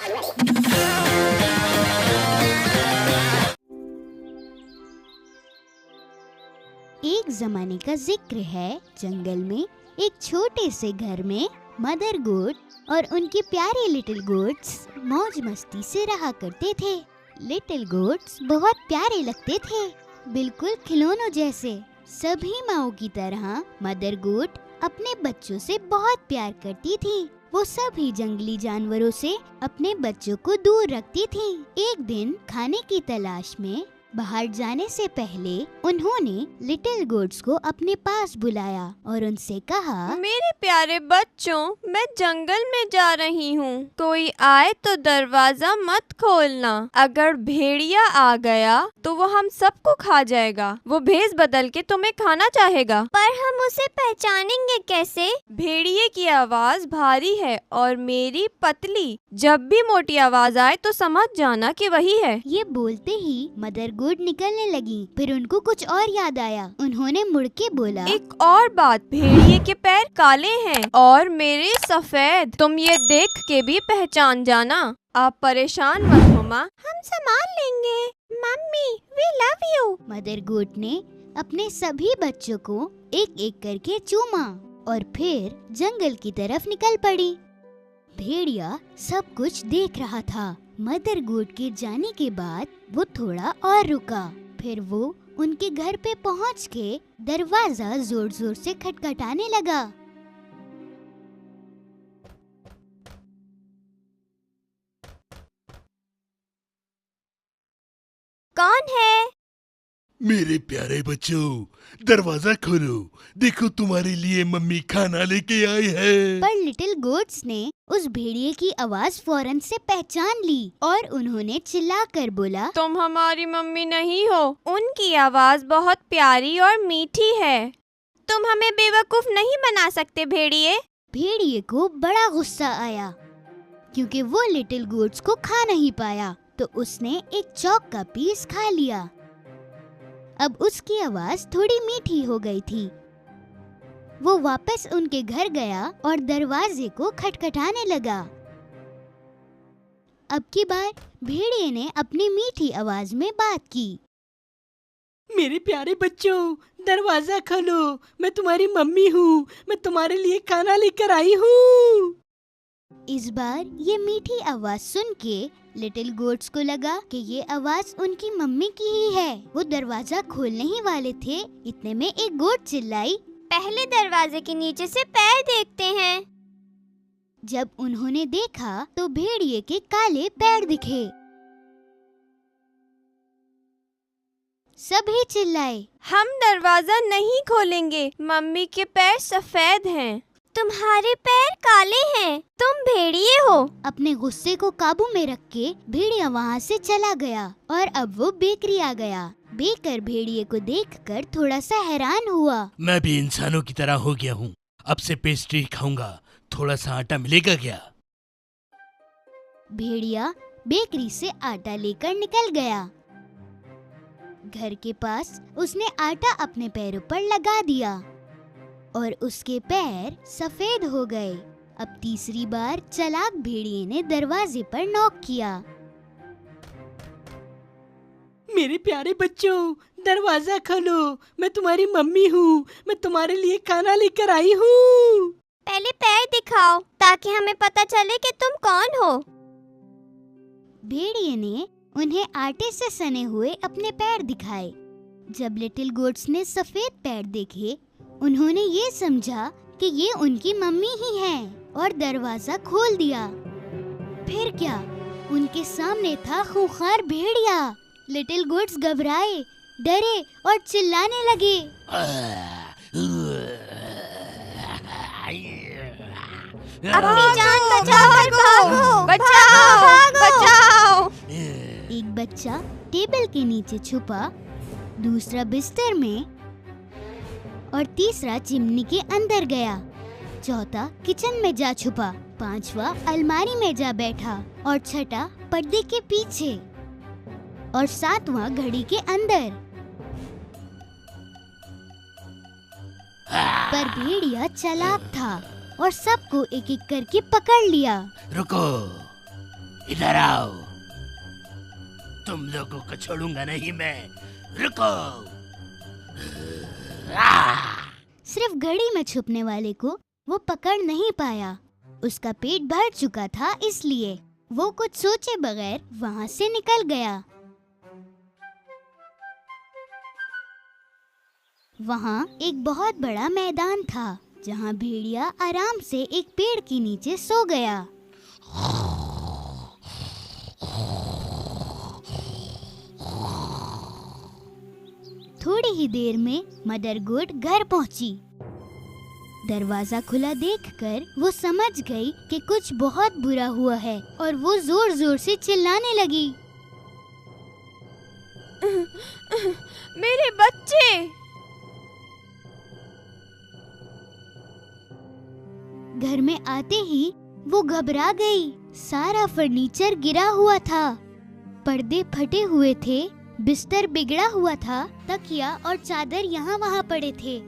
एक जमाने का जिक्र है। जंगल में एक छोटे से घर में मदर गोट और उनके प्यारे लिटिल गोट्स मौज मस्ती से रहा करते थे। लिटिल गोट्स बहुत प्यारे लगते थे, बिल्कुल खिलौनों जैसे। सभी माओं की तरह मदर गोट अपने बच्चों से बहुत प्यार करती थी। वो सभी जंगली जानवरों से अपने बच्चों को दूर रखती थी। एक दिन खाने की तलाश में बाहर जाने से पहले उन्होंने लिटिल गोट्स को अपने पास बुलाया और उनसे कहा, मेरे प्यारे बच्चों, मैं जंगल में जा रही हूँ। कोई आए तो दरवाजा मत खोलना। अगर भेड़िया आ गया तो वो हम सबको खा जाएगा। वो भेष बदल के तुम्हें खाना चाहेगा। पर हम उसे पहचानेंगे कैसे? भेड़िए की आवाज भारी है और मेरी पतली। जब भी मोटी आवाज आए तो समझ जाना कि वही है। ये बोलते ही मदर गोट निकलने लगी। फिर उनको कुछ और याद आया। उन्होंने मुड़ के बोला, एक और बात, भेड़िए के पैर काले हैं और मेरे सफेद। तुम ये देख के भी पहचान जाना। आप परेशान मत हो माँ, हम संभाल लेंगे। Mummy, we love you. Mother goat ने अपने सभी बच्चों को एक एक करके चूमा और फिर जंगल की तरफ निकल पड़ी। भेड़िया सब कुछ देख रहा था। मदर गोट के जाने के बाद वो थोड़ा और रुका। फिर वो उनके घर पे पहुंच के दरवाजा जोर जोर से खटखटाने लगा। कौन है? मेरे प्यारे बच्चों, दरवाजा खोलो। देखो, तुम्हारे लिए मम्मी खाना लेके आई है। पर लिटिल गोट्स ने उस भेड़िए की आवाज फौरन से पहचान ली और उन्होंने चिल्लाकर बोला, तुम हमारी मम्मी नहीं हो। उनकी आवाज बहुत प्यारी और मीठी है। तुम हमें बेवकूफ नहीं बना सकते भेड़िए। भेड़िए को बड़ा गुस्सा आया क्योंकि वो लिटिल गोट्स को खा नहीं पाया, तो उसने एक चौक का पीस खा लिया। अब उसकी आवाज थोड़ी मीठी हो गई थी। वो वापस उनके घर गया और दरवाजे को खटखटाने लगा। अब की बार भेड़िए ने अपनी मीठी आवाज में बात की, मेरे प्यारे बच्चों, दरवाजा खोलो। मैं तुम्हारी मम्मी हूँ। मैं तुम्हारे लिए खाना लेकर आई हूँ। इस बार ये मीठी आवाज सुन के लिटिल गोट्स को लगा कि ये आवाज उनकी मम्मी की ही है। वो दरवाजा खोलने ही वाले थे, इतने में एक गोट चिल्लाई, पहले दरवाजे के नीचे से पैर देखते हैं। जब उन्होंने देखा तो भेड़िए के काले पैर दिखे। सभी चिल्लाए, हम दरवाजा नहीं खोलेंगे। मम्मी के पैर सफेद हैं। तुम्हारे पैर काले हैं। तुम भेड़िए हो। अपने गुस्से को काबू में रख के भेड़िया वहाँ से चला गया और अब वो बेकरी आ गया। बेकर भेड़िए को देखकर थोड़ा सा हैरान हुआ। मैं भी इंसानों की तरह हो गया हूँ। अब से पेस्ट्री खाऊंगा। थोड़ा सा आटा मिलेगा क्या? भेड़िया बेकरी से आटा लेकर निकल गया। घर के पास उसने आटा अपने पैरों पर लगा दिया और उसके पैर सफेद हो गए। अब तीसरी बार चालाक भेड़िए ने दरवाजे पर नॉक किया। मेरे प्यारे बच्चों, दरवाजा खोलो। मैं तुम्हारी मम्मी हूँ। मैं तुम्हारे लिए खाना लेकर आई हूँ। पहले पैर दिखाओ ताकि हमें पता चले कि तुम कौन हो। भेड़िए ने उन्हें आटे से सने हुए अपने पैर दिखाए। जब लिटिल गोट्स ने सफेद पैर देखे, उन्होंने ये समझा कि ये उनकी मम्मी ही हैं और दरवाजा खोल दिया। फिर क्या, उनके सामने था खूंखार भेड़िया। लिटिल गोट्स घबराए, डरे और चिल्लाने लगे, अपनी जान बचाओ, भागो, बचाओ, बचाओ। एक बच्चा टेबल के नीचे छुपा, दूसरा बिस्तर में और तीसरा चिमनी के अंदर गया। चौथा किचन में जा छुपा, पांचवा अलमारी में जा बैठा और छठा पर्दे के पीछे और सातवां घड़ी के अंदर। पर भेड़िया चालाक था और सबको एक एक करके पकड़ लिया। रुको, इधर आओ, तुम लोगों को छोड़ूंगा नहीं मैं। रुको। सिर्फ घड़ी में छुपने वाले को वो पकड़ नहीं पाया। उसका पेट भर चुका था, इसलिए वो कुछ सोचे बगैर वहाँ से निकल गया। वहाँ एक बहुत बड़ा मैदान था जहाँ भेड़िया आराम से एक पेड़ के नीचे सो गया। थोड़ी ही देर में मदर गोट घर पहुंची। दरवाजा खुला देखकर वो समझ गई कि कुछ बहुत बुरा हुआ है और वो जोर जोर से चिल्लाने लगी। मेरे बच्चे! घर में आते ही वो घबरा गई। सारा फर्नीचर गिरा हुआ था, पर्दे फटे हुए थे, बिस्तर बिगड़ा हुआ था, तकिया और चादर यहाँ वहाँ पड़े थे।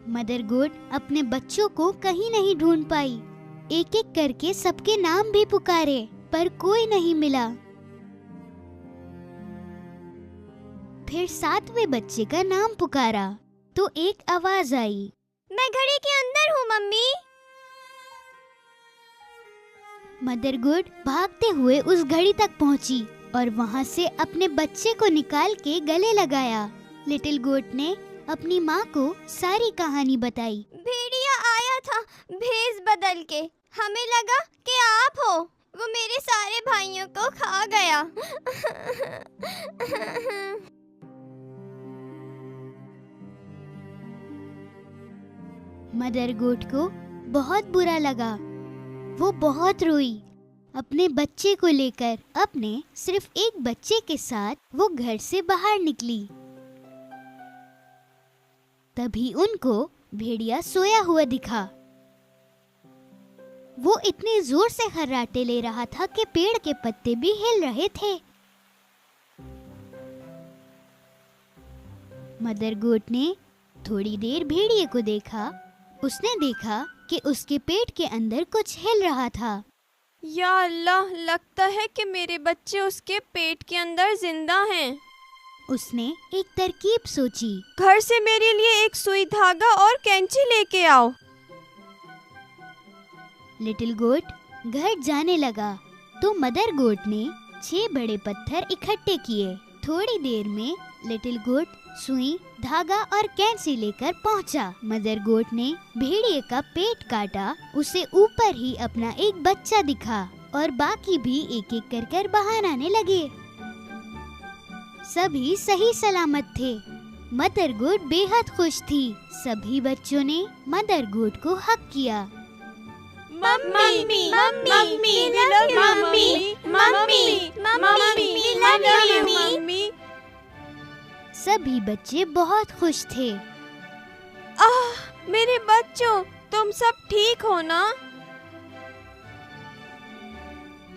मदर गोट अपने बच्चों को कहीं नहीं ढूंढ पाई। एक एक करके सबके नाम भी पुकारे, पर कोई नहीं मिला। फिर 7वें बच्चे का नाम पुकारा तो एक आवाज आई, मैं घड़ी के अंदर हूँ मम्मी। मदर गोट भागते हुए उस घड़ी तक पहुंची और वहां से अपने बच्चे को निकाल के गले लगाया। लिटिल गोट ने अपनी माँ को सारी कहानी बताई। भेड़िया आया था भेष बदल के, हमें लगा कि आप हो। वो मेरे सारे भाइयों को खा गया। मदर गोट को बहुत बुरा लगा। वो बहुत रोई। अपने बच्चे को लेकर अपने सिर्फ एक बच्चे के साथ वो घर से बाहर निकली। तभी उनको भेड़िया सोया हुआ दिखा। वो इतने जोर से खर्राटे ले रहा था कि पेड़ के पत्ते भी हिल रहे थे। मदर गोट ने थोड़ी देर भेड़िए को देखा। उसने देखा कि उसके पेट के अंदर कुछ हिल रहा था। या अल्लाह, लगता है कि मेरे बच्चे उसके पेट के अंदर जिंदा हैं। उसने एक तरकीब सोची। घर से मेरे लिए एक सुई धागा और कैंची लेके आओ। लिटिल गोट घर जाने लगा तो मदर गोट ने 6 बड़े पत्थर इकट्ठे किए। थोड़ी देर में लिटिल गोट सुई, धागा और कैंची लेकर पहुंचा। मदर गोट ने भेड़िए का पेट काटा। उसे ऊपर ही अपना एक बच्चा दिखा और बाकी भी एक एक कर बाहर आने लगे। सभी सही सलामत थे। मदर गोट बेहद खुश थी। सभी बच्चों ने मदर गोट को हक किया। Mummy, mummy, mummy, mummy, mummy. सभी बच्चे बहुत खुश थे। मेरे बच्चों, तुम सब ठीक हो ना?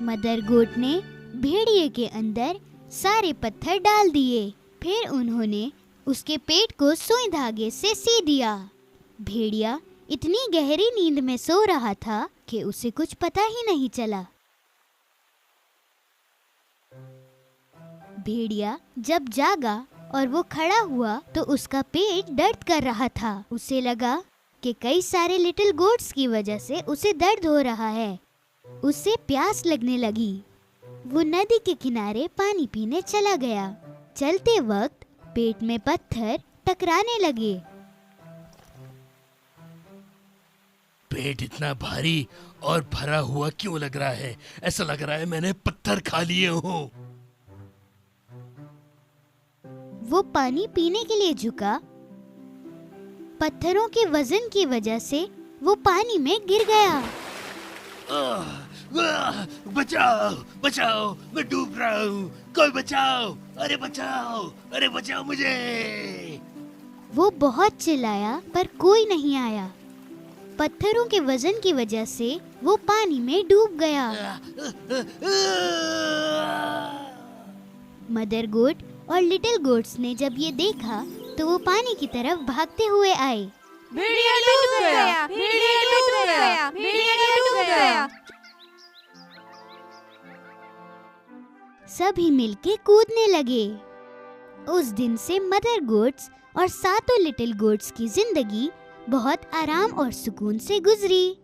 मदर गोट ने भेड़िए के अंदर सारे पत्थर डाल दिए। फिर उन्होंने उसके पेट को सुई धागे से सी दिया। भेड़िया इतनी गहरी नींद में सो रहा था कि उसे कुछ पता ही नहीं चला। भेड़िया जब जागा और वो खड़ा हुआ तो उसका पेट दर्द कर रहा था। उसे लगा कि कई सारे लिटिल गोट्स की वजह से उसे दर्द हो रहा है। उसे प्यास लगने लगी। वो नदी के किनारे पानी पीने चला गया। चलते वक्त पेट में पत्थर टकराने लगे। पेट इतना भारी और भरा हुआ क्यों लग रहा है? ऐसा लग रहा है मैंने पत्थर खा लिए हों। वो पानी पीने के लिए झुका। पत्थरों के वजन की वजह से वो पानी में गिर गया। बचाओ, बचाओ, मैं डूब रहा हूँ, कोई बचाओ, अरे बचाओ, अरे बचाओ मुझे। वो बहुत चिल्लाया पर कोई नहीं आया। पत्थरों के वजन की वजह से वो पानी में डूब गया। मदर गोट और लिटिल गोट्स ने जब ये देखा तो वो पानी की तरफ भागते हुए आए। भेड़िया डूब गया, भेड़िया डूब गया, भेड़िया डूब गया। सभी मिलके कूदने लगे। उस दिन से मदर गोट्स और सातों लिटिल गोट्स की जिंदगी बहुत आराम और सुकून से गुजरी।